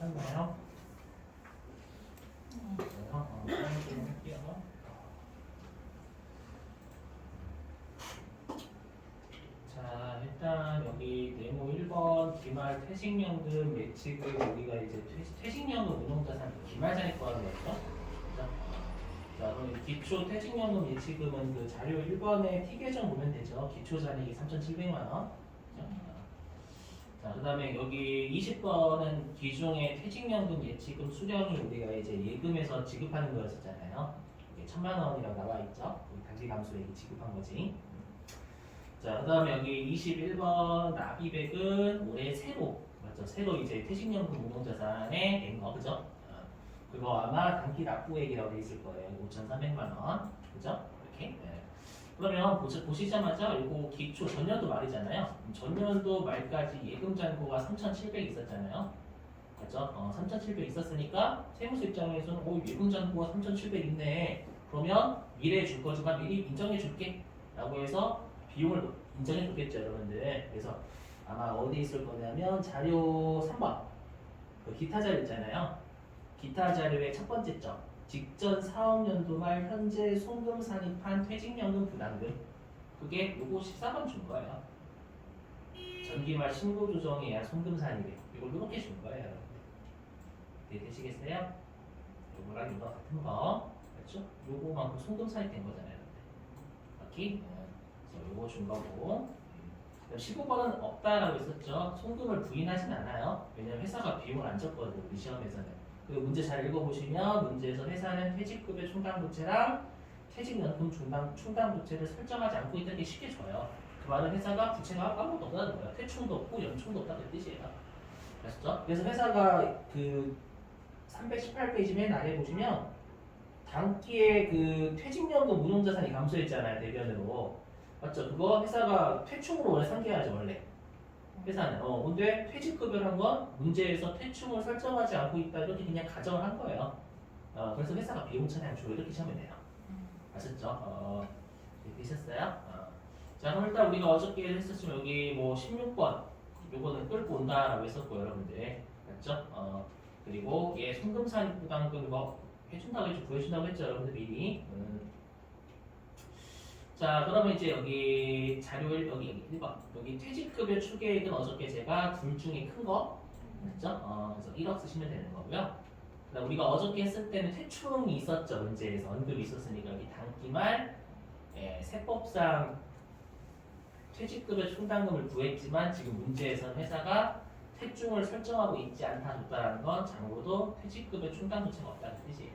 찾나요? 할게요. 자, 일단 여기 네모 1번 기말 퇴직연금 예측을 우리가 이제 퇴직연금 운용자산 기말자니 거 하는 거죠. 그죠? 자, 그럼 기초 퇴직연금 예치금은 그 자료 1번에 T 계정 보면 되죠. 기초 잔액이 3,700만 원. 그죠? 자, 그다음에 여기 20번은 기존의 퇴직연금 예치금 수령이 우리가 이제 예금에서 지급하는 거였었잖아요. 이게 1,000만 원이라고 나와 있죠. 단기 감소액이 지급한 거지. 자, 그다음에 여기 21번 납입액은 올해 새로 맞죠? 새로 이제 퇴직연금 운용자산에 낸 거, 그죠? 그거 아마 단기 납부액이라고 돼 있을 거예요. 5,300만 원. 그죠? 이렇게. 네. 그러면 보시자마자 이거 기초 전년도 말이잖아요. 전년도 말까지 예금 잔고가 3,700 있었잖아요. 맞죠? 3,700 있었으니까 세무서 입장에서는 예금 잔고가 3,700 있네. 그러면 미래에 줄 거지만 미리 인정해 줄게. 라고 해서 비용을 인정해 줬겠죠, 여러분들. 그래서 아마 어디 있을 거냐면 자료 3번. 그 기타 자료 있잖아요. 기타 자료의 첫 번째 점, 직전 사업연도 말 현재 송금 산입한 퇴직연금 부담금, 그게 요거 14번 준 거예요. 전기 말 신고 조정에 의한 송금 산입액, 이걸 이렇게 준 거예요. 이해되시겠어요? 요거랑 요거 같은 거, 그렇죠? 요거만큼 송금 산입된 거잖아요. 오케이? 그래서 요거 준 거고. 15번은 없다라고 했었죠. 송금을 부인하진 않아요. 왜냐면 회사가 비용을 안 줬거든요. 우리 시험에서는. 그 문제 잘 읽어보시면 문제에서 회사는 퇴직급여 충당부채랑 퇴직연금 충당부채를 설정하지 않고 있다는 게 쉽게 줘요. 그 말은 회사가 부채가 아무것도 없다는 거예요. 퇴충도 없고 연충도 없다는 뜻이에요. 아셨죠? 그래서 회사가 그 318페이지 맨 아래 보시면 단기에 그 퇴직연금 운용자산이 감소했잖아요. 대변으로. 맞죠? 그거 회사가 퇴충으로 원래 상계하죠. 원래. 회사는. 근데 퇴직급여란 건 문제에서 퇴충을 설정하지 않고 있다 이렇게 그냥 가정을 한 거예요. 그래서 회사가 비용 차량 주로 이렇게 시험에 돼요. 아셨죠? 되셨어요? 자, 그럼 일단 우리가 어저께 했었지만 여기 뭐 16번 요거는 끌고 온다라고 했었고 여러분들 맞죠? 그리고 얘 송금산 부담금 뭐 해준다고 했죠, 구해준다고 했죠, 여러분들 미리. 자, 그러면 이제 여기 자료를 여기 1번 여기 퇴직급여 추계액은 어저께 제가 둘 중에 큰 거 맞죠? 그래서 1억 쓰시면 되는 거고요. 그다음 우리가 어저께 했을 때는 퇴충이 있었죠. 문제에서 언급이 있었으니까 여기 단기말 세법상 퇴직급여 충당금을 구했지만 지금 문제에서는 회사가 퇴충을 설정하고 있지 않다 줬다라는 건 장고도 퇴직급여 충당부채가 없다는 뜻이에요.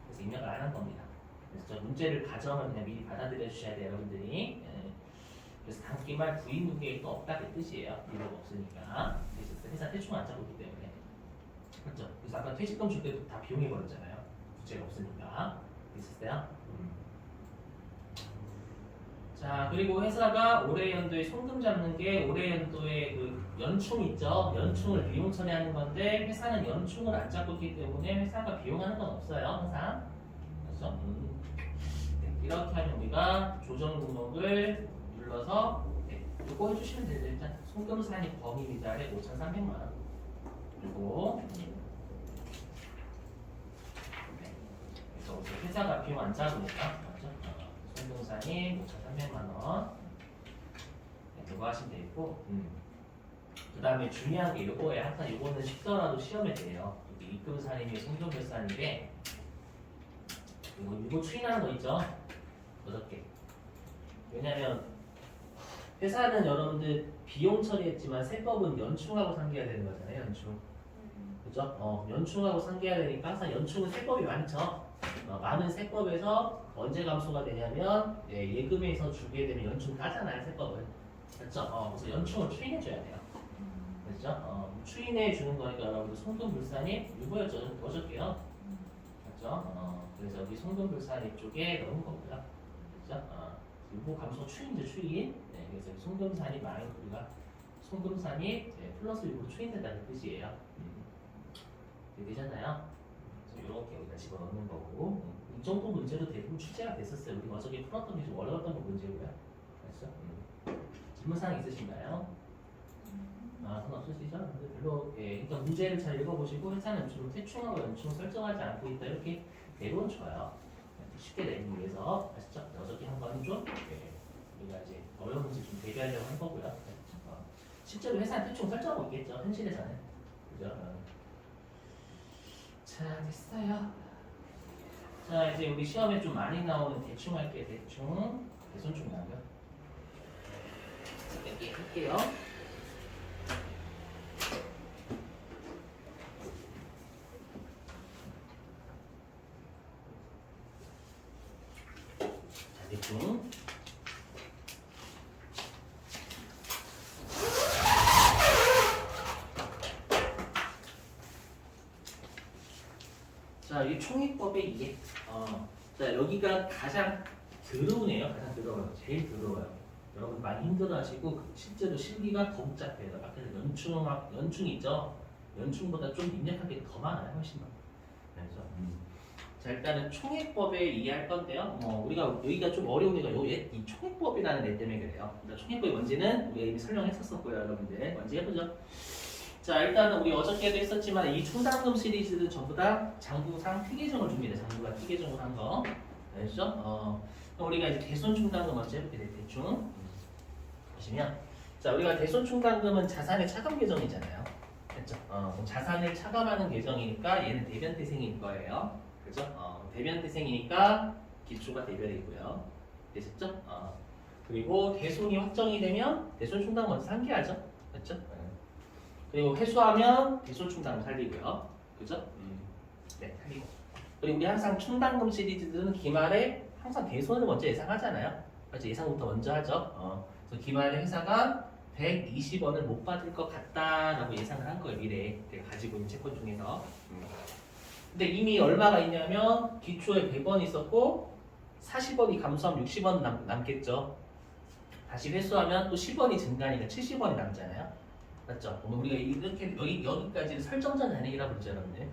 그래서 입력을 안 한 겁니다. 그래서 저 문제를 가정을 그냥 미리 받아들여 주셔야 돼요, 여러분들이. 그래서 단기말 부인 누계도 없다 그 뜻이에요. 이유가 없으니까. 그래서 회사 퇴충 안 잡고 있기 때문에. 그렇죠? 그래서 아까 퇴직금 줄 때도 다 비용해 버렸잖아요. 부채가 없으니까. 있었어요? 자, 그리고 회사가 올해 연도에 송금 잡는 게 올해 연도에 그 연충 있죠? 연충을 비용 처리하는 건데 회사는 연충을 안 잡고 있기 때문에 회사가 비용하는 건 없어요, 항상. 그렇죠? 네, 이렇게 하면 우리가 조정 목록을 눌러서 이거 해주시면 되죠. 일단 송금 산입 범위 미달에 5,300만 원. 그리고 그래서 회사가 비용 안 잡으니까 맞죠? 송금 산입 5,300만 원. 이거 하시면 되고, 그 다음에 중요한 게 이거예요. 항상 이거는 쉽더라도 시험에 돼요. 입금 산입이 송금 결산인데 이거 추인하는 거 있죠? 어저께. 왜냐면 회사는 여러분들 비용 처리했지만 세법은 연충하고 상계해야 되는 거잖아요. 연충. 그죠? 연충하고 상계해야 되니까 항상 연충은 세법이 많죠. 많은 세법에서 언제 감소가 되냐면 예금에서 주게 되면 연충 까잖아요. 세법은. 그렇죠? 그래서 연충을 추인해줘야 돼요. 그렇죠? 추인해 주는 거니까 여러분들 송금불산입 이거였죠. 어저께요. 그렇죠? 그래서 여기 송금불산입 쪽에 넣은 거고요. 그렇죠? 이거 감소 추인이죠, 추인. 네, 그래서 송금산입 마이너스 우리가 송금산입 플러스 6으로 추인된다는 뜻이에요. 되셨나요? 이렇게 여기다 집어넣는 거고 이 정도 문제도 대부분 출제가 됐었어요. 우리가 어저께 풀었던 게 좀 어려웠던 거 문제고요. 그렇죠? 질문사항 있으신가요? 상관없으시죠? 근데 별로, 예, 일단 문제를 잘 읽어보시고 회사는 연출을 대충하고 연충 설정하지 않고 있다 이렇게 대본 줘요. 쉽게 내기 위해서 아시죠? 어저께 한 거는 좀 예, 우리가 이제 어려운 문제 좀 대비하려고 한 거고요. 실제로 회사는 대충 설정하고 있겠죠. 현실에서는 그죠? 자 됐어요. 자 이제 우리 시험에 좀 많이 나오는 대충 할게 대충 대손충 나고요. 이렇게 할게요. 자 대충. 자, 이 총익법의 이해. 자, 여기가 가장 더러우네요. 가장 더러워요. 제일 더러워요. 여러분 많이 힘들어하시고 실제로 실기가 더 복잡해요. 앞에서 연충 있죠. 연충보다 좀 입력한 게 더 많아요. 훨씬 많아요. 그래서 자, 일단은 총익법에 이해할 건데요. 우리가 여기가 좀 어려우니까 이 총익법이라는 애 때문에 그래요. 총익법이 뭔지는 우리가 이미 설명했었고요, 여러분들. 먼저 해보죠. 자 일단은 우리 어저께도 했었지만 이 충당금 시리즈는 전부 다 장부상 피계정을 줍니다. 장부가 피계정을 한 거. 알죠? 그럼 우리가 이제 대손충당금 먼저 해볼게 대충. 보시면 자 우리가 대손충당금은 자산의 차감 계정이잖아요. 됐죠? 그럼 자산을 차감하는 계정이니까 얘는 대변대생일 거예요. 그죠? 대변대생이니까 기초가 대변이고요. 되셨죠? 그리고 대손이 확정이 되면 대손충당금 먼저 상기하죠. 됐죠? 그리고 회수하면 대손충당금 살리고요. 그죠? 네, 살리고. 그리고 우리 항상 충당금 시리즈들은 기말에 항상 대손을 먼저 예상하잖아요. 그래서 예상부터 먼저 하죠. 그래서 기말에 회사가 120원을 못 받을 것 같다라고 예상을 한 거예요. 미래에 내가 가지고 있는 채권 중에서. 근데 이미 얼마가 있냐면 기초에 100원 있었고 40원이 감소하면 60원 남겠죠. 다시 회수하면 또 10원이 증가하니까 70원이 남잖아요. 맞죠? 그럼 우리가 이렇게 여기까지는 설정전 잔액이라고 부르죠, 여러분들.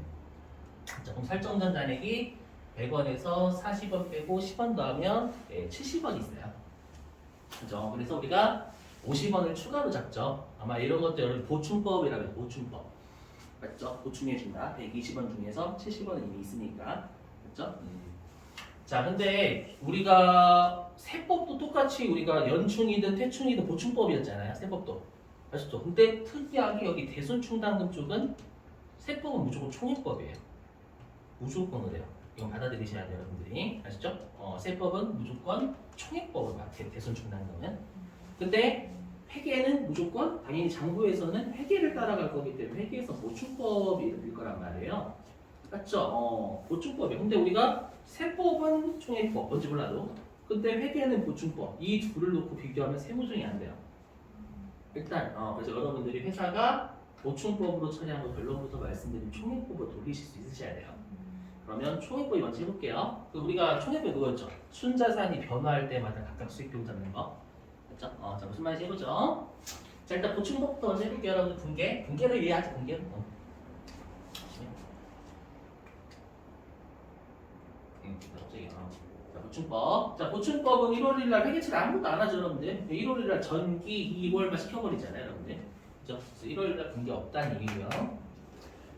자, 그럼 설정전 잔액이 100원에서 40원 빼고 10원 더하면 70원 있어요. 그죠? 그래서 우리가 50원을 추가로 잡죠. 아마 이런 것도 여러분 보충법이라고 해요. 보충법. 맞죠? 보충해준다. 120원 중에서 70원은 이미 있으니까. 맞죠? 자, 근데 우리가 세법도 똑같이 우리가 연충이든 퇴충이든 보충법이었잖아요. 세법도. 아시죠? 근데 특이하게 여기 대손충당금 쪽은 세법은 무조건 총액법이에요. 무조건 그래요. 이건 받아들이셔야 돼요, 여러분들이. 아시죠? 세법은 무조건 총액법을 맡아요, 대손충당금은. 근데 회계는 무조건 당연히 장부에서는 회계를 따라갈 거기 때문에 회계에서 보충법일 거란 말이에요. 맞죠? 보충법이에요. 근데 우리가 세법은 총액법, 뭔지 몰라도. 근데 회계는 보충법. 이 둘을 놓고 비교하면 세무증이 안 돼요. 일단 그래서 여러분들이 회사가 보충법으로 처리한 거 결론부터 말씀드린 총액법으로 돌리실 수 있으셔야 돼요. 그러면 총액법이 먼저 해볼게요. 우리가 총액법이 그거였죠. 순자산이 변화할 때마다 각각 수익비용 잡는 거. 그렇죠? 자 무슨 말인지 해보죠. 자 일단 보충법부터 먼저 해볼게요. 여러분들 분계를 이해하죠. 분계. 갑자기 자, 보충법. 자, 보충법은 1월 1일 날 회계처리 아무것도 안 하죠, 여러분들. 1월 1일 날 전기 2월만 시켜버리잖아요, 여러분들. 그죠? 그래서 1월 1일 날 분계 없다는 얘기고요.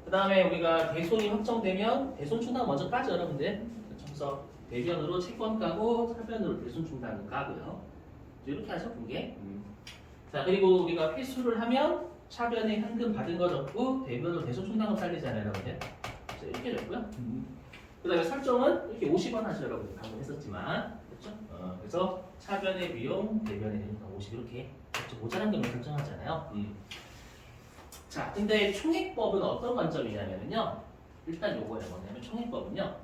그 다음에 우리가 대손이 확정되면 대손 충당 먼저 까죠, 여러분들. 그래서 대변으로 채권 까고 차변으로 대손 충당을 까고요. 이렇게 하죠, 분계. 자, 그리고 우리가 필수를 하면 차변에 현금 받은 거 적고 대변으로 대손 충당을 살리잖아요, 여러분들. 자, 이렇게 적고요. 그 다음에 설정은 이렇게 50원 하죠, 여러분. 방금 했었지만. 그렇죠? 그래서 차변의 비용, 대변의 비용 50 이렇게 모자란 금을 설정하잖아요. 자, 근데 총액법은 어떤 관점이냐면요. 일단 요거예요. 뭐냐면 총액법은요.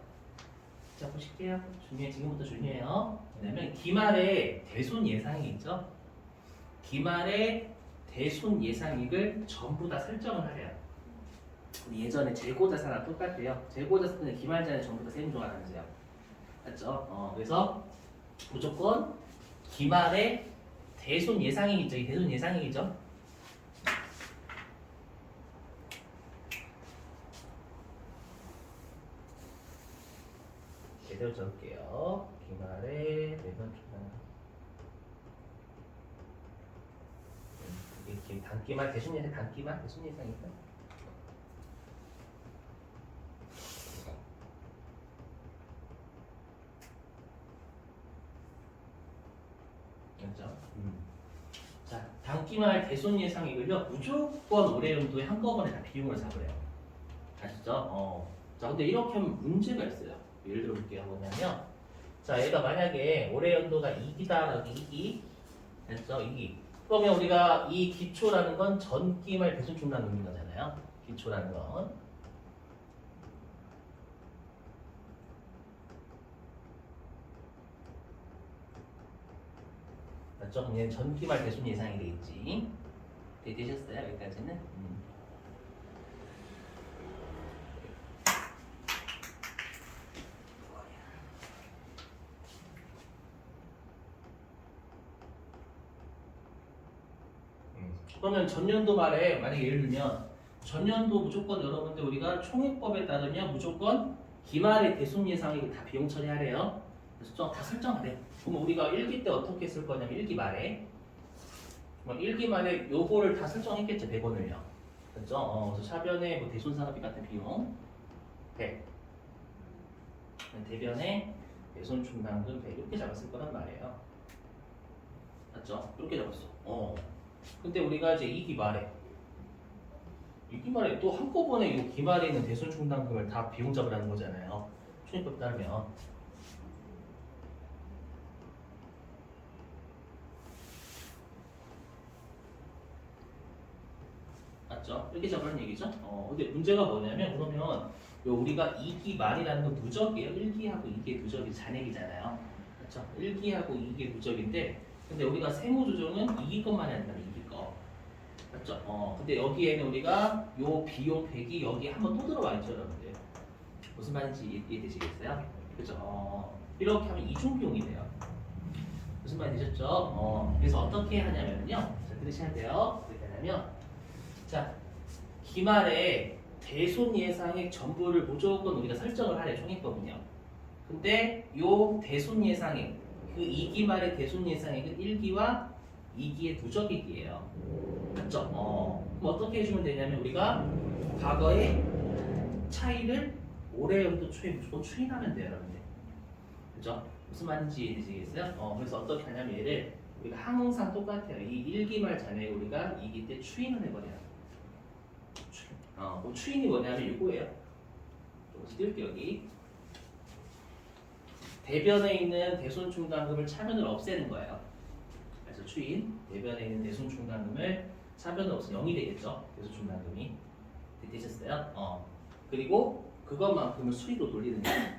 자, 보실게요. 지금부터 중요해요. 뭐냐면 기말에 대손 예상이 있죠. 기말에 대손 예상익을 전부 다 설정을 하래요. 예전에 재고자산랑 똑같아요. 재고자산은 기말자는 전부 다 세무조합하면서요. 맞죠? 그래서 무조건 기말에 대손 예상이익이죠. 이 대손 예상이익이죠. 제대로 적을게요. 기말에 대손 충당. 이게 단기말 대손 예상 단기말 대손 예상이니까. 그렇죠? 자, 단기말 대손 예상이걸요 무조건 올해 연도에 한꺼번에 다 비용을 잡으래요. 아시죠? 자, 근데 이렇게 하면 문제가 있어요. 예를 들어 볼게요. 뭐냐면, 자, 얘가 만약에 올해 연도가 2기다, 2기, 됐죠? 2기. 그러면 우리가 이 기초라는 건 전기말 대손 충당 금인 거잖아요. 기초라는 건. 맞죠? 그럼 얘는 전기말 대손 예상이 되겠지. 되셨어요? 여기까지는? 그러면 전년도 말에 만약에 예를 들면 전년도 무조건 여러분들 우리가 총액법에 따르면 무조건 기말의 대손 예상이 다 비용 처리하래요. 그래서 다 설정하래. 그럼 우리가 1기 때 어떻게 쓸 거냐면 1기 말에 1기 말에 요거를 다 설정했겠죠. 100원을요. 그렇죠? 그래서 차변에 뭐 대손 산업비 같은 비용 100. 대변에 대손 충당금 100 이렇게 잡았을 거란 말이에요. 맞죠? 이렇게 잡았어. 근데 우리가 이제 이 기말에 또 한꺼번에 이 기말에 있는 대손 충당금을 다 비용 잡으라는 거잖아요. 총액법 따르면. 맞죠? 이렇게 잡으라는 얘기죠. 근데 문제가 뭐냐면 그러면 우리가 2기 말이라는 건 누적이에요. 1기하고 2기의 누적이 잔액이잖아요. 그렇죠? 1기하고 2기의 누적인데 근데 우리가 세무조정은 2기 것만이 아니라 2기 거. 맞죠? 근데 여기에는 우리가 요 비용 100이 여기에 한번 또 들어와 있죠, 여러분들. 무슨 말인지 이해되시겠어요? 그죠? 이렇게 하면 이중 비용이 돼요. 무슨 말 되셨죠? 그래서 어떻게 하냐면요. 자, 들으셔야 돼요. 어떻게 하냐면 자, 기말에 대손 예상액 전부를 무조건 우리가 설정을 하래, 총액법은요. 근데 요 대손 예상액, 그 2기말의 대손 예상액은 1기와 2기의 누적액이에요. 맞죠? 그럼 어떻게 해주면 되냐면 우리가 과거의 차이를 올해 연도 초에 무조건 추인하면 돼요, 여러분들. 그죠? 무슨 말인지 이해되시겠어요? 그래서 어떻게 하냐면 얘를 우리가 항상 똑같아요. 이 1기말 잔액을 우리가 2기 때 추인을 해버려요. 그 추인이 뭐냐면 이거예요. 조금씩 띄울게요, 여기. 대변에 있는 대손 충당금을 차변을 없애는 거예요. 그래서 추인, 대변에 있는 대손 충당금을 차변을 없애면 0이 되겠죠. 대손 충당금이. 되셨어요? 그리고 그것만큼을 수익으로 돌리는 거예요.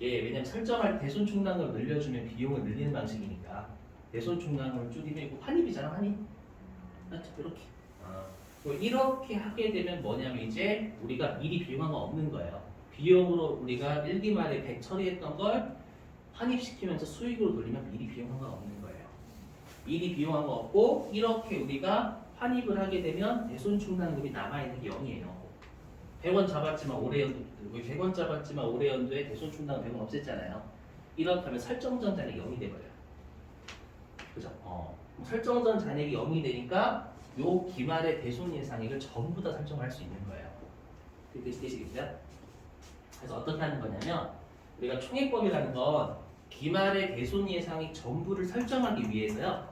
예, 왜냐면 설정할 대손 충당금을 늘려주면 비용을 늘리는 방식이니까 대손 충당금을 줄이면 이거 환입이잖아, 환입. 맞죠? 이렇게. 이렇게 하게 되면 뭐냐면 이제 우리가 미리 비용한 거 없는 거예요. 비용으로 우리가 1기 말에 100 처리했던 걸 환입시키면서 수익으로 돌리면 미리 비용한 거 없는 거예요. 미리 비용한 거 없고 이렇게 우리가 환입을 하게 되면 대손 충당금이 남아있는 게 0이에요. 100원 잡았지만 올해 연도 100원 잡았지만 올해 연도에 대손 충당금 100원 없앴잖아요. 이렇게 하면 설정전 잔액이 0이 돼버려요. 그죠? 설정전 잔액이 0이 되니까 요 기말의 대손 예상액을 전부 다 설정할 수 있는 거예요. 되시겠어요? 그래서 어떻게 하는 거냐면 우리가 총액법이라는 건 기말의 대손 예상액 전부를 설정하기 위해서요.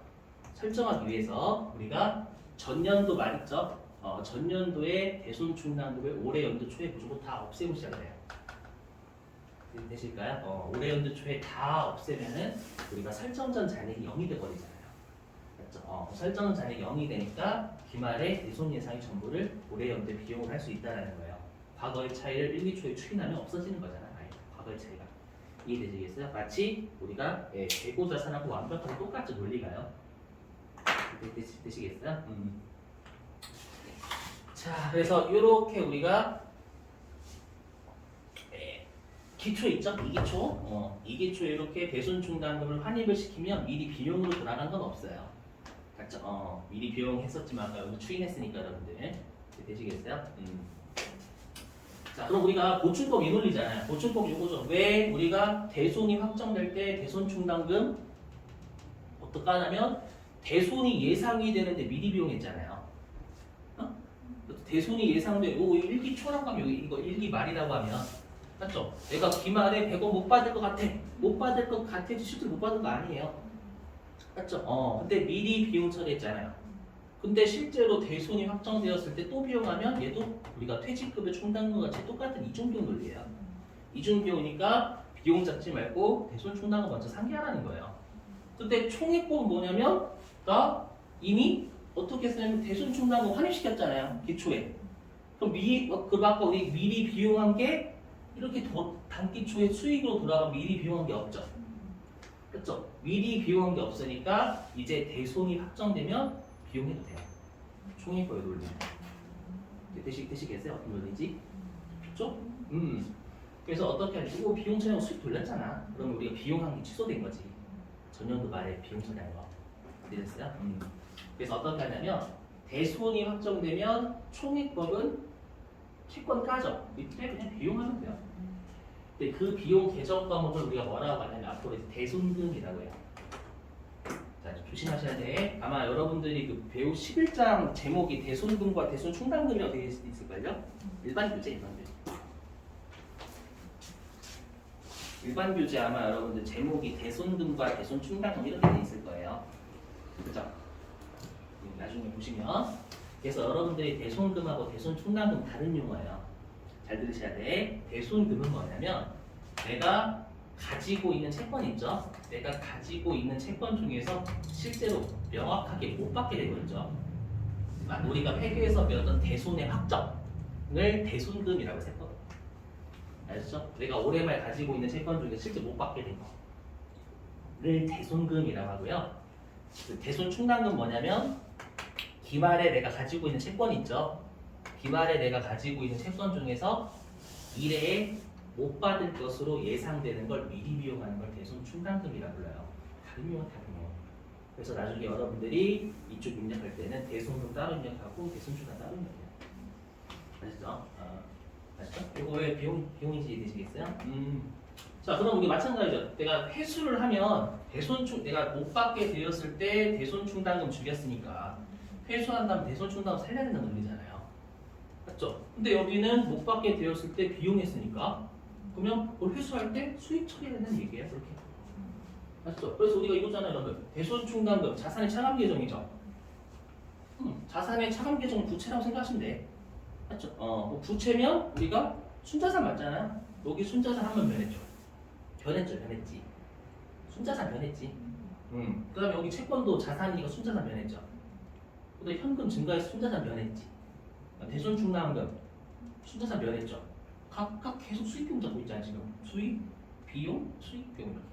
설정하기 위해서 우리가 전년도 말 있죠? 전년도의 대손 충당금을 올해 연도 초에 무조건 다 없애고 시작을 해요. 되실까요? 올해 연도 초에 다 없애면은 우리가 설정전 잔액이 0이 돼버리잖아요. 설정 잔액이 0이 되니까 기말의 대손 예상의 전부를 올해 연도에 비용을 할 수 있다는 거예요. 과거의 차이를 1, 2초에 추인하면 없어지는 거잖아요. 과거의 차이가. 이해되시겠어요? 마치 우리가 재고 자산하고 완벽하게 똑같은 논리가요. 되시겠어요? 자, 그래서 이렇게 우리가 기초 있죠? 이기초. 이기초에 이렇게 대손 충당금을 환입을 시키면 미리 비용으로 돌아간 건 없어요. 맞죠? 미리 비용했었지만 아까 여기 추인했으니까 여러분들 되시겠어요? 자, 그럼 우리가 보충법 이 논리잖아요. 보충법 이거죠. 왜 우리가 대손이 확정될 때 대손 충당금 어떻게 하냐면 대손이 예상이 되는데 미리 비용했잖아요. 어? 대손이 예상돼. 오, 일기 초랑감 여기 이거 일기 말이라고 하면 맞죠? 내가 기말에 100원 못 받을 것 같아. 못 받을 것 같아. 실제로 못 받은 거 아니에요. 맞죠? 근데 미리 비용 처리했잖아요. 근데 실제로 대손이 확정되었을 때 또 비용하면 얘도 우리가 퇴직급여 총당과 같이 똑같은 이중비용 논리예요. 이중비용이니까 비용 잡지 말고 대손 총당을 먼저 상기하라는 거예요. 근데 총액법은 뭐냐면 나 이미 어떻게 했냐면 대손 충당금 환입시켰잖아요. 기초에. 그럼 그 아까 우리 미리 비용한 게 이렇게 단기초에 수익으로 돌아가 미리 비용한 게 없죠. 그렇죠? 미리 비용한 게 없으니까 이제 대손이 확정되면 비용해도 돼요. 총액법의 논리. 되시겠어요? 어떤 논리지? 그렇죠? 그래서 어떻게 하지? 비용 처리하고 수익 돌렸잖아. 그럼 우리가 비용한 게 취소된 거지. 전년도 말에 비용 처리한 거. 이해됐어요? 그래서 어떻게 하냐면 대손이 확정되면 총액법은 채권 까죠. 이때 그냥 비용하면 돼요. 근데 그 비용 계정 과목을 우리가 뭐라고 하냐면 앞으로 이제 대손금이라고 해요. 자, 조심하셔야 돼. 아마 여러분들이 그 배우 11장 제목이 대손금과 대손충당금이라고 되어 있을걸요? 일반 교재. 일반 교재 아마 여러분들 제목이 대손금과 대손충당금 이렇게 되어 있을 거예요. 그죠? 나중에 보시면. 그래서 여러분들이 대손금하고 대손충당금 다른 용어예요. 잘 들으셔야 돼. 대손금은 뭐냐면 내가 가지고 있는 채권 있죠? 내가 가지고 있는 채권 중에서 실제로 명확하게 못 받게 되고 있죠. 우리가 회계에서 배웠던 대손의 확정을 대손금이라고 했거든. 알죠? 내가 올해 말 가지고 있는 채권 중에 실제 못 받게 된 거를 대손금이라고 하고요. 그 대손충당금 뭐냐면 기말에 내가 가지고 있는 채권 있죠? 기말에 내가 가지고 있는 채권 중에서 미래에 못 받을 것으로 예상되는 걸 미리 비용하는 걸 대손충당금이라고 불러요. 다른 용어 다른 용어. 그래서 나중에 여러분들이 이쪽 입력할 때는 대손금 따로 입력하고 대손충당 따로 입력해요. 아시죠? 아시죠? 이거 왜 비용인지 되시겠어요? 자, 그럼 우리 마찬가지죠. 내가 회수를 하면 내가 못 받게 되었을 때 대손충당금 주겠으니까 회수한 다음 대손충당금 살려야 된다는 논리잖아요. 맞죠? 근데 여기는 못 받게 되었을 때 비용했으니까 그러면 그걸 회수할 때 수익 처리해야 된다는 얘기예요. 그렇게. 맞죠? 그래서 우리가 이거잖아요, 여러분. 대손충당금 자산의 차감 계정이죠. 자산의 차감 계정 부채라고 생각하시면 돼. 맞죠? 뭐 부채면 우리가 순자산 맞잖아요. 여기 순자산 한번 변했죠. 변했지. 순자산 변했지. 그 다음에 여기 채권도 자산이니까 순자산 변했죠. 그 다음에 현금 증가해서 순자산 변했지. 대손충당금 순자산 변했죠. 각각 계속 수익 비용 잡고 있잖아요. 지금 수익, 비용, 수익, 비용 이렇게.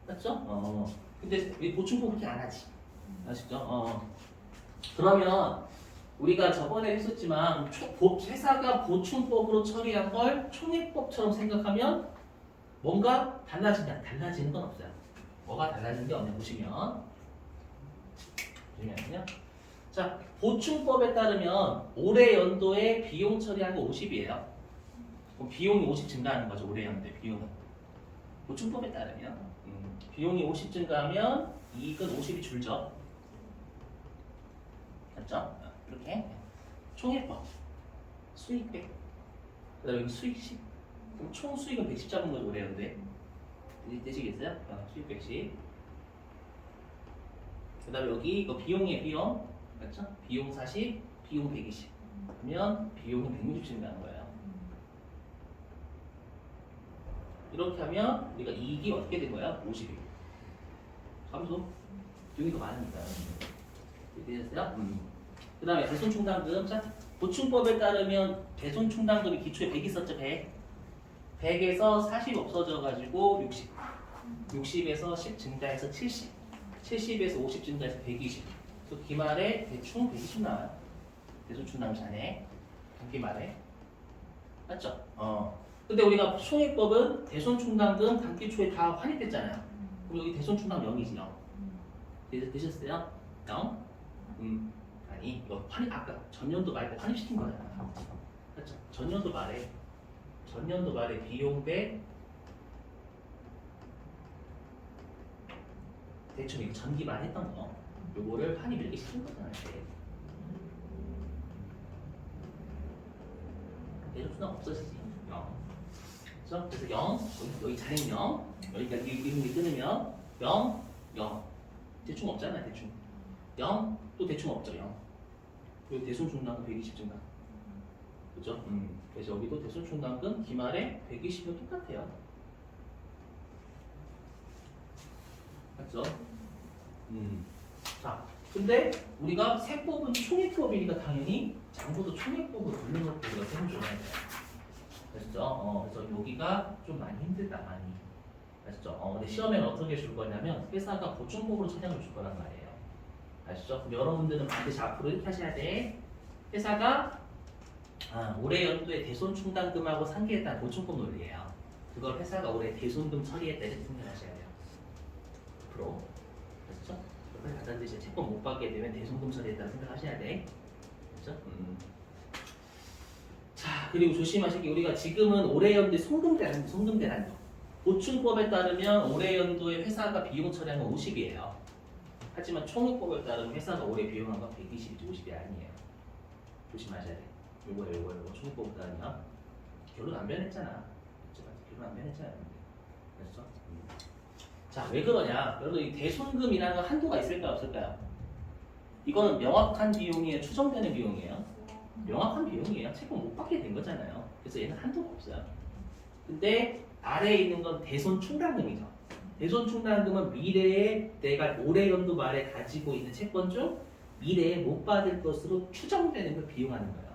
맞죠? 근데 왜 보충법 그렇게 안 하지? 아시죠? 그러면 우리가 저번에 했었지만 회사가 보충법으로 처리한 걸 총액법처럼 생각하면 뭔가 달라지냐? 달라지는 건 없어요. 뭐가 달라지는 게 없냐 보시면요. 자, 보충법에 따르면 올해 연도에 비용 처리한 거 50이에요. 그럼 비용이 50 증가하는 거죠. 올해 연도에 비용은. 보충법에 따르면 비용이 50 증가하면 이익은 50이 줄죠. 맞죠? 이렇게 총액법 수익 100. 그다음에 수익 10. 그럼 총 수익은 110 잡은 거죠. 올해 연도에. 되시겠어요? 수익 110. 그 다음에 여기 이거 비용이에요. 비용. 맞죠? 비용 40, 비용 120. 그러면 비용은 160 증가하는 거예요. 이렇게 하면 우리가 이익이 어떻게 된 거야? 50이. 감소. 비용이 더 많으니까. 되셨어요? 그 다음에 대손충당금. 자, 보충법에 따르면 대손충당금이 기초에 100 있었죠? 100. 100에서 40 없어져가지고 60. 60에서 10 증가해서 70. 70에서 50 증가해서 120. 그 기말에 대충 120 나와요. 대손충당금 잔액. 단기말에. 맞죠? 근데 우리가 총액법은 대손충당금 단기초에 다 환입됐잖아요. 그럼 여기 대손충당금 0이지 0. 되셨어요? 0? 아니 이거 아까 전년도 말고 환입시킨 거잖아. 그렇죠? 전년도 말에 비용 대 대충 이거 전기만 했던 거. 요거를 판이 몇 개 시킨 거잖아. 이렇게. 대소수는 없어지지. 0. 그렇죠? 그래서 0, 여기 자리는 0, 여기까지 이름이 끊으면 0, 0. 대충 없잖아요. 대충. 0, 또 대충 없죠. 0. 그리고 대손충당근 120 증가. 그죠? 그래서 여기도 대손충당근 기말에 120은 똑같아요. 맞죠? 자, 근데 우리가 세법은 총액법이니까 당연히 장부도 총액법으로 돌려놓고 우리가 세금 줘야 돼요. 그랬죠? 그래서 여기가 좀 많이 힘들다, 많이. 아시죠? 근데 시험에는 어떻게 줄 거냐면 회사가 보충법으로 차량을 줄 거란 말이에요. 아시죠? 그럼 여러분들은 반드시 앞으로 이렇게 하셔야 돼. 회사가 올해 연도에 대손충당금하고 상기에 따른 보충법 논리예요. 그걸 회사가 올해 대손금 처리했다 이렇게 생각하셔야 돼요. 앞으로. 그렇죠? 그걸 갖다 이제 채권 못 받게 되면 대손금 처리했다고 생각하셔야 돼. 그렇죠? 자, 그리고 조심하실 게 우리가 지금은 올해 연도에 송금대란도. 보충법에 따르면 올해 연도에 회사가 비용 처리한 건 50이에요. 하지만 총액법에 따르면 회사가 올해 비용한 건 120이지 50이 아니에요. 조심하셔야 돼. 요거 총액법에 따르면 결론 안 변했잖아. 그렇죠? 결론 안 변했잖아요. 그렇죠? 자, 왜 그러냐? 여러분 이 대손금이라는 건 한도가 있을까요? 없을까요? 이거는 명확한 비용이에요? 추정되는 비용이에요? 명확한 비용이에요. 채권 못 받게 된 거잖아요. 그래서 얘는 한도가 없어요. 근데 아래에 있는 건 대손충당금이죠. 대손충당금은 미래에 내가 올해 연도 말에 가지고 있는 채권 중 미래에 못 받을 것으로 추정되는 걸 비용하는 거예요.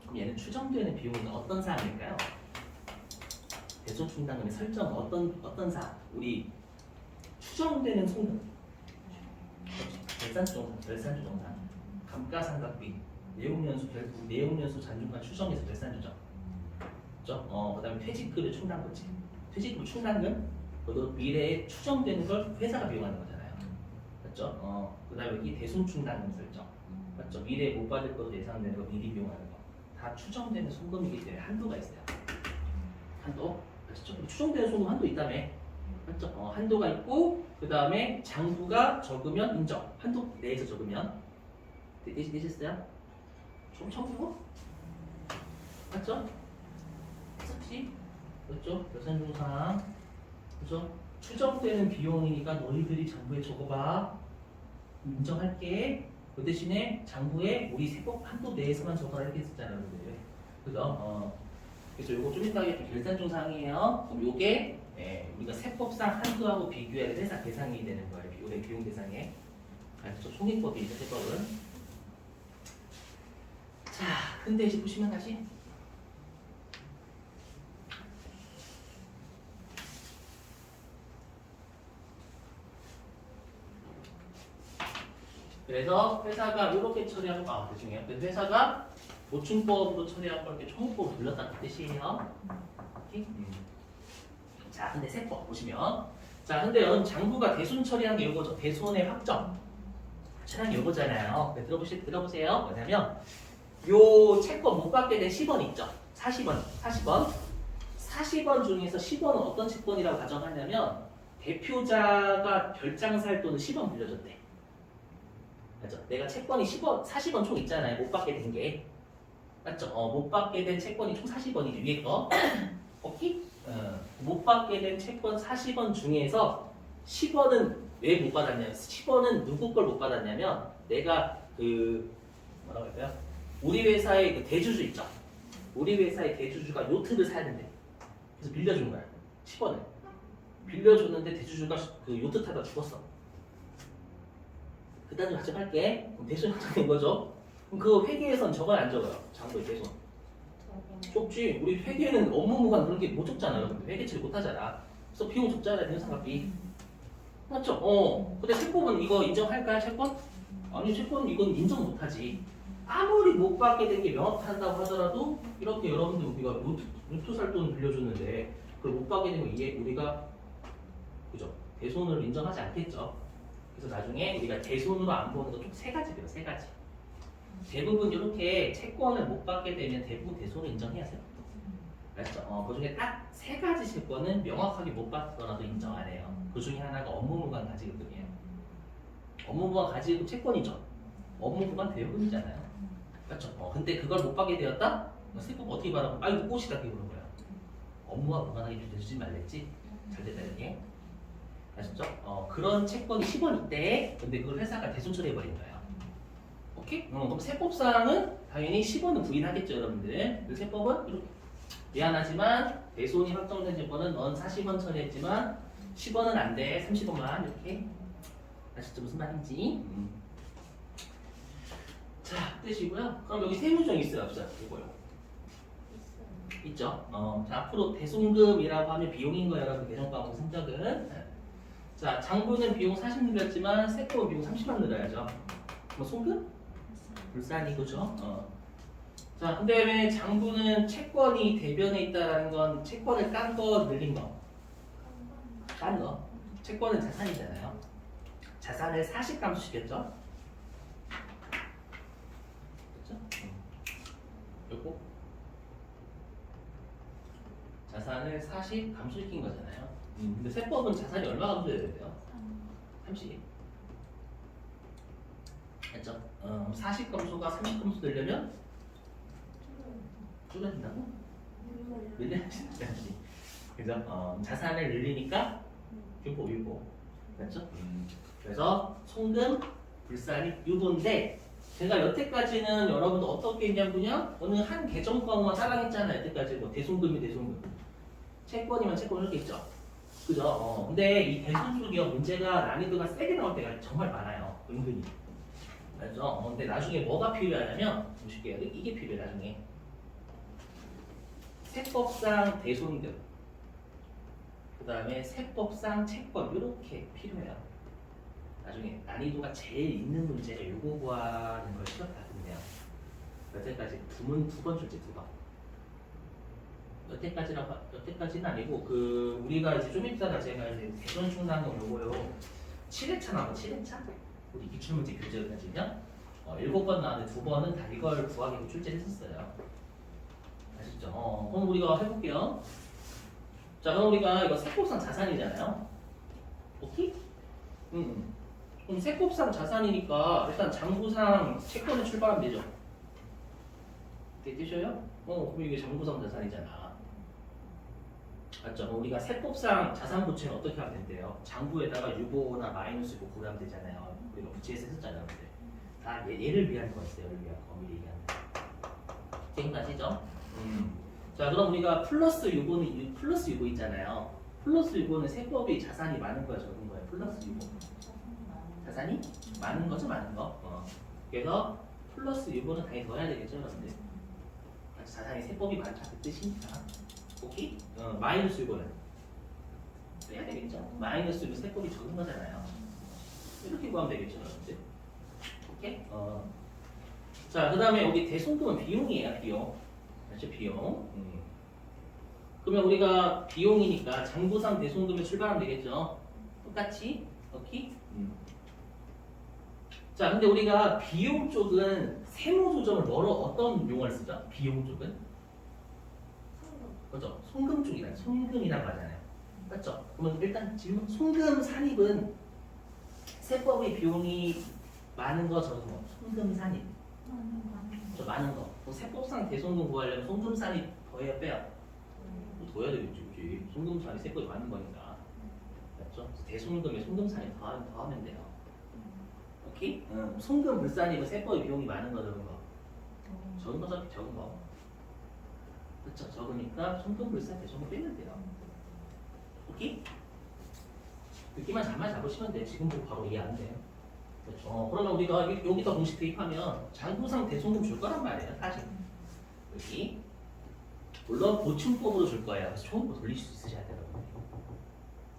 그럼 얘는 추정되는 비용은 어떤 사항일까요? 대손충당금의 설정은 어떤 사항? 우리 추정되는 송금, 결산조정상, 감가상각비, 내용연수 잔존과 추정에서 결산조정. 그렇죠? 그다음에 퇴직금을 충당금지. 퇴직금 충당금, 그것도 미래에 추정되는 걸 회사가 비용하는 거잖아요. 맞죠? 그다음에 여기 대손충당금 설정. 맞죠? 미래에 못 받을 것으로 예상되는 거 미리 비용하는 거. 다 추정되는 송금이기 때문에 한도가 있어요. 한도. 그렇죠? 추정되는 송금 한도 있다며. 맞죠? 한도가 있고 그다음에 장부가 적으면 인정. 한도 내에서 적으면 되셨어요? 좀 청구고? 맞죠? 해석시? 그렇죠? 결산조사상 그죠? 추정되는 비용이니까 너희들이 장부에 적어봐. 인정할게. 그 대신에 장부에 우리 세법 한도 내에서만 적어라 이렇게 했었잖아요. 여러분들. 그죠? 그래서 요거 좀 이따 결산조사항이에요. 그럼 요게 우리가 세법상 한도하고 비교해야 회사 대상이 되는 거예요. 올해 비용 대상에. 그래서 총액법이죠, 세법은. 자, 근데 이제 보시면 다시 그래서 회사가 이렇게 처리하고 대중이에요. 그래서 회사가 보충법으로 처리한 걸 이렇게 총액법으로 돌렸다는 뜻이에요. 자, 근데 세법 보시면 근데 장부가 대손 처리한 게 이거죠. 대손의 확정. 처리한 게 이거잖아요. 네, 들어보세요. 뭐냐면 요 채권 못 받게 된 10원 있죠. 40원 중에서 10원은 어떤 채권이라고 가정하냐면 대표자가 별장살 돈을 10원 빌려줬대. 맞죠? 내가 채권이 40원 총 있잖아요. 못 받게 된 게. 맞죠? 못 받게 된 채권이 총 40원이지. 위에 거. 오케이? 못 받게 된 채권 40원 중에서 10원은 왜 못 받았냐면 10원은 누구 걸 못 받았냐면 내가 뭐라고 할까요? 우리 회사의 그 대주주 있죠? 우리 회사의 대주주가 요트를 사야 된대. 그래서 빌려준 거야. 10원을. 빌려줬는데 대주주가 그 요트 타다 죽었어. 그다음에 가져갈게. 그럼 대손 확정된 거죠. 그럼 그 회계에선 적어요 안 적어요? 장부에 대손. 적지. 우리 회계는 업무무관 그런 게 못 적잖아요. 근데 회계 처리 못 하잖아. 그래서 비용 적잖아요. 대손상각비. 맞죠? 근데 세법은 이거 인정할까요? 채권? 아니 채권 이건 인정 못 하지. 아무리 못 받게 된 게 명확한다고 하더라도 이렇게 여러분들 우리가 로또 살 돈 빌려줬는데 그걸 못 받게 되면 이게 우리가 그죠? 대손을 인정하지 않겠죠. 그래서 나중에 우리가 대손으로 안 보는 거 총 세 가지예요. 세 가지. 대부분 이렇게 채권을 못 받게 되면 대부분 대손을 인정해야 돼요. 알았죠? 그 중에 딱 세 가지 채권은 명확하게 못 받더라도 인정 안 해요. 그 중에 하나가 업무무관 가지급이에요. 업무부가 가지고 채권이죠. 업무부가 대여금이잖아요. 맞죠? 근데 그걸 못 받게 되었다? 세법 어떻게 받아? 아이고 꽃이다 이게 그런 거야. 업무와 무관하게 주지 말랬지? 잘 됐다 이게. 아셨죠? 그런 채권이 10원 있대. 근데 그걸 회사가 대손처리해버린 거예요. 오케이? 그럼 세법상은 당연히 10원은 부인하겠죠, 여러분들. 그 세법은 이렇게. 미안하지만 대손이 확정된 채권은 넌 40원 처리했지만 10원은 안 돼. 30원만 이렇게. 아시죠? 무슨 말인지? 자, 뜻이고요. 그럼 여기 세무조항 있어요, 없어요? 이거요. 있죠. 자, 앞으로 대손금이라고 하면 비용인 거예요, 여러분. 개정과목 성적은. 자, 장부는 비용 40 늘렸지만 세법은 비용 30만 늘어야죠. 뭐 송금? 불산이 그죠? 자, 근데 왜 장부는 채권이 대변에 있다라는 건 채권을 깐 거 늘린 거? 깐 거. 채권은 자산이잖아요. 자산을 40 감소시켰죠? 그렇죠? 요거 자산을 40 감소시킨 거잖아요. 근데 세법은 자산이 얼마 감소해야 돼요? 30. 맞죠? 40 감소가 30 감소 되려면 줄어든다고? 늘려야지. 그죠? 자산을 늘리니까 유보. 맞죠? 그래서 송금, 불산이 유보인데 제가 여태까지는 여러분도 어떻게 했냐면요. 어느 한 개정과목만 따라했잖아요. 여태까지 뭐 대손금이 대손금. 채권이면 채권 이렇게 있죠. 그죠? 근데 이 대손 쪽이요. 문제가 난이도가 세게 나올 때가 정말 많아요. 은근히. 알죠? 근데 나중에 뭐가 필요하냐면 보실게요. 이게 필요해요. 나중에. 세법상 대손금. 그 다음에 세법상 채권 이렇게 필요해요. 나중에 난이도가 제일 있는 문제를 요거 구하는 걸 시험 받은대요. 여태까지 두 번 출제 2번. 여태까지는 아니고 우리가 이제 좀 이따가 제가 이제 대전 충당금 요거요 7회차 나고 7회차 우리 기출문제 교재까지면 7번 나왔는데 2번은 다 이걸 구하기 출제를 했었어요. 아시죠? 그럼 우리가 해볼게요. 자, 그럼 우리가 이거 세법상 자산이잖아요. 오케이? 그럼 세법상 자산이니까 일단 장부상 채권을 출발하면 되죠. 되셔요? 그럼 이게 장부상 자산이잖아. 맞죠? 우리가 세법상 자산 부채는 어떻게 하면 된대요? 장부에다가 유보나 마이너스 유보 고려하면 되잖아요. 우리가 부채에서 했었잖아요. 근데 다 얘를 위한 거였어요. 얘를 위한 거, 미리 얘기하는 거. 기억나시죠? 자, 그럼 우리가 플러스 유보 있잖아요. 플러스 유보는 세법이 자산이 많은 거야, 적은 거야. 플러스 유보. 자산이 많은 거죠, 많은 거. 그래서 플러스 유보는 당연히 더 해야 되겠죠, 여러분들. 자산이 세법이 많다 그 뜻이니까. 오케이? 마이너스 유보는 빼야 되겠죠. 마이너스 유보 세법이 적은 거잖아요. 이렇게 구하면 되겠죠, 여러분들. 오케이? 자, 그 다음에 여기 대손금은 비용이에요, 비용. 그렇죠, 비용. 그러면 우리가 비용이니까 장부상 대손금에 출발하면 되겠죠. 똑같이. 오케이? 자, 근데 우리가 비용 쪽은 세무조정을 어떤 용어를 쓰죠? 비용 쪽은? 그죠? 송금 쪽이란 송금이란 말이잖아요. 맞죠? 그러면 일단 질문, 송금 산입은 세법의 비용이 많은 거 적은 거. 송금 산입. 저 많은 거. 그럼 세법상 대손금 구하려면 송금 산입 더해야 빼요. 더 해야 되겠지, 그치? 송금 산입 세법이 많은 거니까. 맞죠? 대손금에 송금 산입 더하면 돼요. 오케이? 송금 불산입은 세법의 비용이 많은 거 적은 거. 적은 거 적은 거. 그쵸? 적으니까 송금 불산 대손금 빼면 돼요. 오케이? 듣기만 잘만 잡으시면 돼. 지금 보고 바로 이해 안 돼요. 그렇죠. 그러면 우리가 여기다 공식 대입하면 장부상 대손금 줄 거란 말이에요. 사실. 여기. 물론 보충법으로 줄 거예요. 그래서 처음부터 돌릴 수 있으셔야 돼요.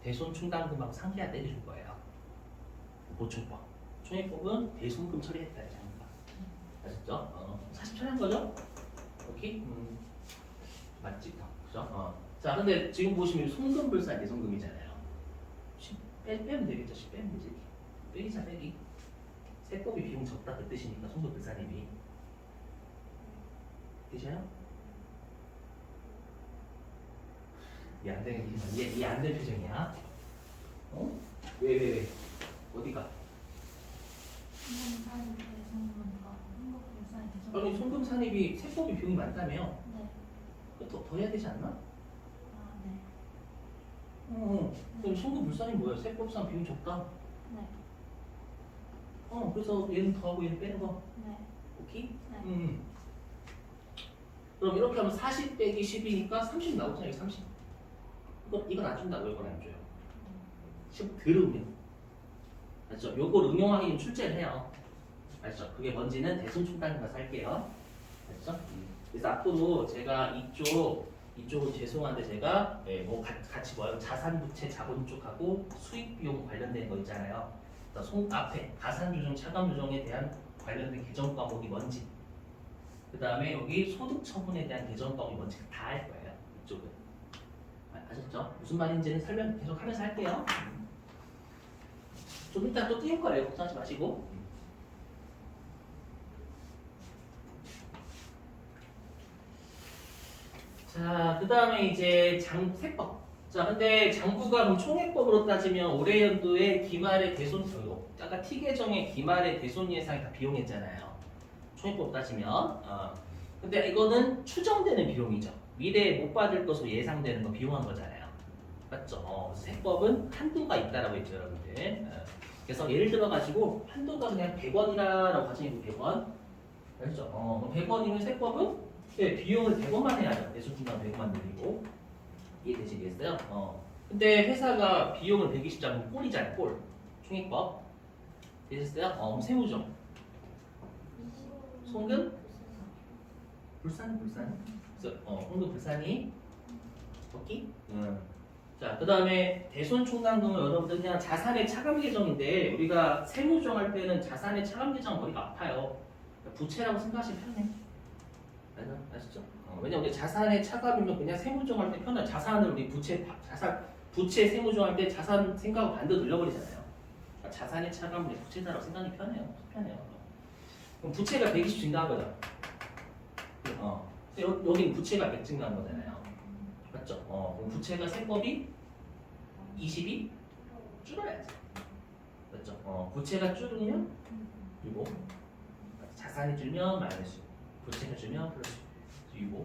대손 충당금하고 상기한 때려줄 거예요. 보충법. 총액법은 대손금 처리했다. 아셨죠? 사실 처리한 거죠? 오케이? 맞지? 그죠? 자, 근데 지금 보시면 송금 불산 대손금이잖아요. 빼면 되겠죠? 10 빼면 되지. 빼기자 빼기. 세법이 비용 적다 그 뜻이니까 송금 불산입이. 되셔요? 이해 안 되는 이해 안 되는 표정이야. 왜? 어디가? 송금산 대송금과 한국불산 대송. 아니 송금 산입이 세법이 비용이 많다며? 네. 그거 더 해야 되지 않나? 아, 네. 그럼 송금 불산이 뭐야? 세법상 비용이 적다. 네. 그래서 얘는 더하고 얘는 빼는 거. 네. 오케이? 네. 그럼 이렇게 하면 40 빼기 10이니까 30 나오잖아. 여기 30. 이건 안 준다고, 이건 안 줘요. 10 들으면. 알죠? 요걸 응용하기 좀 출제를 해요. 알죠? 그게 뭔지는 대손충당인 거 살게요. 알죠? 그래서 앞으로 제가 이쪽은 죄송한데 제가 뭐 같이 뭐요? 자산부채 자본 쪽하고 수익비용 관련된 거 있잖아요. 앞에 가산조정, 차감조정에 대한 관련된 개정 과목이 뭔지, 그 다음에 여기 소득 처분에 대한 개정 과목이 뭔지 다 할 거예요. 이쪽은. 아셨죠? 무슨 말인지는 설명 계속 하면서 할게요. 좀 이따 또 띄울 거예요. 걱정하지 마시고. 자, 그 다음에 이제 세법. 자, 근데 장부가 그럼 총액법으로 따지면 올해 연도에 기말의 대손, 아까 T 계정의 기말의 대손 예상이 다 비용했잖아요. 총액법 따지면. 근데 이거는 추정되는 비용이죠. 미래에 못 받을 것으로 예상되는 거 비용한 거잖아요. 맞죠? 세법은 한도가 있다라고 했죠, 여러분들. 그래서 예를 들어 가지고 한도가 그냥 100원이라고 가정해도 100원. 알죠? 100원이면 세법은 비용을 100원만 해야죠. 대손충당 100원만 늘리고. 이해되시겠어요? 근데 회사가 비용을 120 잡으면 꼴이잖아요, 꼴. 총액법. 되셨어요? 그럼 세무정. 송금? 불산. 그래서 송금 불산이 오케이? 자, 그 다음에 대손충당금은 여러분들 그냥 자산의 차감 계정인데 우리가 세무정 할 때는 자산의 차감 계정 머리가 아파요. 부채라고 생각하시면 편해. 아시죠? 왜냐면 우리 자산의 차감이면 그냥 세무정 할 때 편해. 자산을 우리 부채 세무정 할 때 자산 생각하고 반대 돌려버리잖아요. 그러니까 자산의 차감은 우리 부채다라고 생각이 편해요. 그럼 부채가 120 증가한 거죠. 여긴 부채가 100 증가한 거잖아요. 맞죠? 그럼 부채가 세법이 20이 줄어야지. 맞죠? 부채가 줄으면 이거 자산이 줄면 마이너스, 부채가 줄면 플러스 이거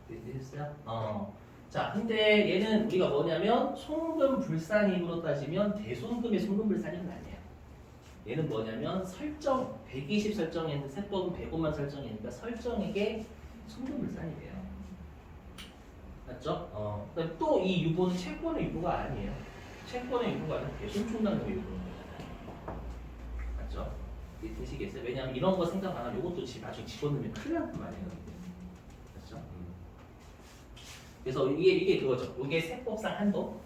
되셨어요? 자, 근데 얘는 우리가 뭐냐면 송금 불산입으로 따지면 대손금의 송금 불산입은 아니에요. 얘는 뭐냐면 설정 120 설정했는데 세법은 100원만 설정했으니까 설정액의 송금 불산이래요. 맞죠? 그다음 또 이 유보는 채권의 유보가 아니에요. 채권의 유보가 아니라 대손충당금의 유보인 거잖아요. 맞죠? 되시겠어요? 왜냐하면 이런 거 생각 안 하면 이것도 나중에 집어넣으면 큰일 난단 말이에요. 맞죠? 그래서 이게 그거죠. 이게 세법상 한도,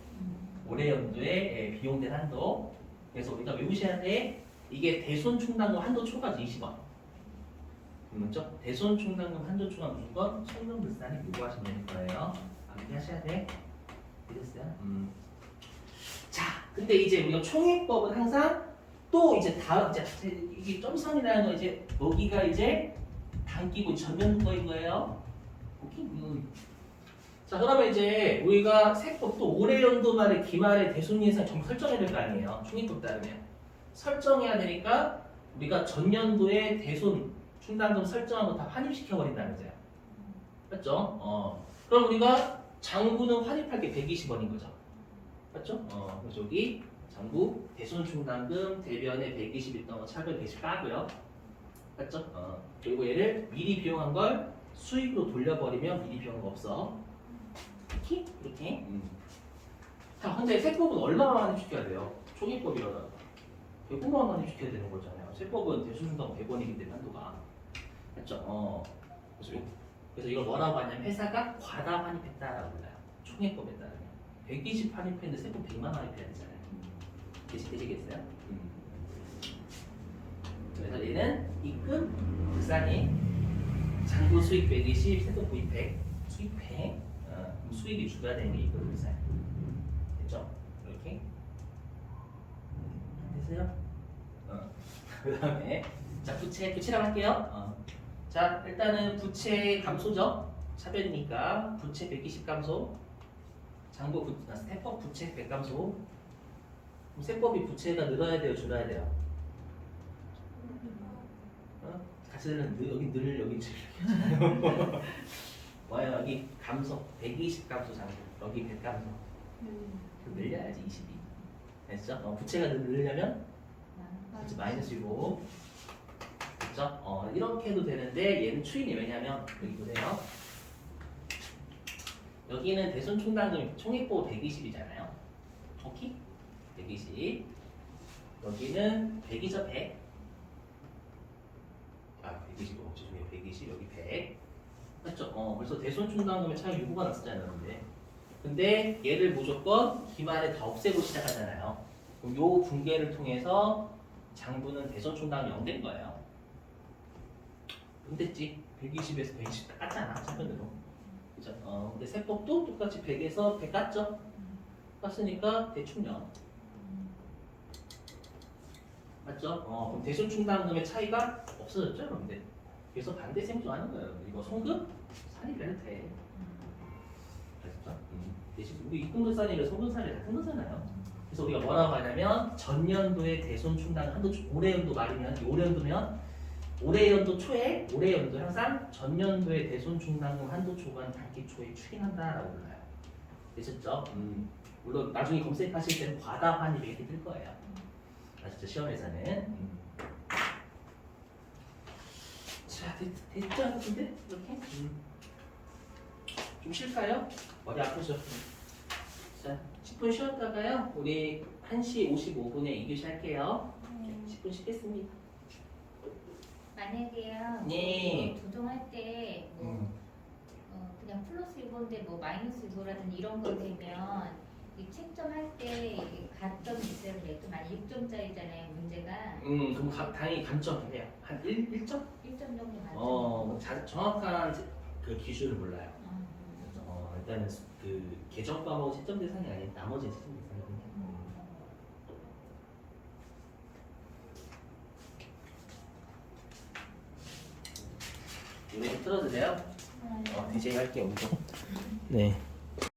올해 연도에 비용된 한도. 그래서 우리가 외우셔야 돼. 이게 대손충당금 한도 초과죠. 20원. 맞죠? 대손충당금 한도 초과 무조건 송금불산이 요구하시면 되는 거예요. 암기하셔야 돼. 되셨어요? 자, 근데 이제 우리가 총액법은 항상 또 이제 이게 점선이라는 건 이제 여기가 이제 당기고 전면 거인 거예요. 오케이? 자, 그러면 이제 우리가 세법 또 올해 연도 말에 기말에 대손 예상 전부 설정해야 될 거 아니에요. 총액법 따르면 설정해야 되니까 우리가 전년도에 대손 충당금 설정한 거 다 환입시켜 버린다는 거죠. 맞죠? 그럼 우리가 장부는 환입할 게 120원인 거죠. 맞죠? 그래서 여기 장부 대손 충당금 대변에 120 있던 거 차별 120 까고요. 맞죠? 그리고 얘를 미리 비용한 걸 수익으로 돌려버리면 미리 비용한 거 없어. 이렇게. 자, 근데 세법은 얼마나 환입시켜야 돼요? 총액법이라다 100원만 환입시켜야 되는 거잖아요. 세법은 대손 충당금 100원이기 때문에 한도가. 맞죠? 그래서 이걸 뭐라고 하냐면 회사가 과다 환입했다라고 불러요. 총액법에 따르면 120 환입했는데 세법 100만 환입해야 되잖아요. 되시겠어요? 그래서 얘는 입금 불산이 장부 수익 120, 세법 구입 100, 수익 100. 수익이 줄어야 되는 게 입금 불산. 됐죠? 이렇게 됐어요? 그 다음에 자 부채라고 할게요. 자, 일단은 부채 감소죠. 차별이니까 부채 120 감소, 세법 부채 100 감소. 그럼 세법이 부채가 늘어야 돼요, 줄어야 돼요? 어? 같이 들으면 여기 늘 여기 질 와요. 여기 감소 120 감소 장소 여기 100 감소 늘려야지 22 됐죠? 부채가 늘려면 그치 마이너스 6 됐죠? 이렇게 해도 되는데 얘는 추인이 왜냐면 여기 보세요. 여기는 대손 총당금 총액보호 120이잖아요. 오케이? 120 여기는 100이죠 100 120 죄송해요 120 여기 100 맞죠? 그래서 대손 총당금의 차이 유보가 났었잖아요. 근데 얘를 무조건 기말에 다 없애고 시작하잖아요. 그럼 요 붕괴를 통해서 장부는 대손 총당금 0 된 거예요. 됐지? 120에서 120 깠잖아 차근으로. 그죠? 근데 세법도 똑같이 100에서 100 깠죠? 깠으니까 대충 0 맞죠? 그럼 대손 충당금의 차이가 없어졌죠, 여러분들? 그래서 반대 생존하는 거예요. 이거 송금? 산입해도 돼. 알겠죠? 대신 우리 입금도산이랑 송금산이 같은 거잖아요. 그래서 우리가 뭐라고 하냐면 전년도에 대손 충당 한도 올해 연도 말이면 올해 연도면 올해 연도 초에 올해 연도 항상 전년도에 대손 충당금 한도 초과는 단기 초에 추인한다라고 불러요. 되셨죠? 물론 나중에 검색하실 때는 과다 환입 이렇게 뜰 거예요. 아시죠? 시험에서는. 자, 됐죠? 근데 이렇게 좀 쉴까요? 머리 아프죠? 자, 10분 쉬었다가요. 우리 1시 55분에 2교시 할게요. 10분 쉬겠습니다. 만약에요. 네. 조정할 때 뭐 그냥 플러스 6인데 뭐 마이너스 6라든지 이런 거 되면 이 채점할 때 가점 비세를 내도 많이 6점짜리잖아요 문제가. 그럼 당연히 감점해요. 한 1점? 1점 정도 가점. 정확한 그 기준을 몰라요. 일단은 그 계정 과목 채점 대상이 아닌 나머지 채점 대상이거든요. 노래 좀 틀어주세요. DJ 할게요. 네.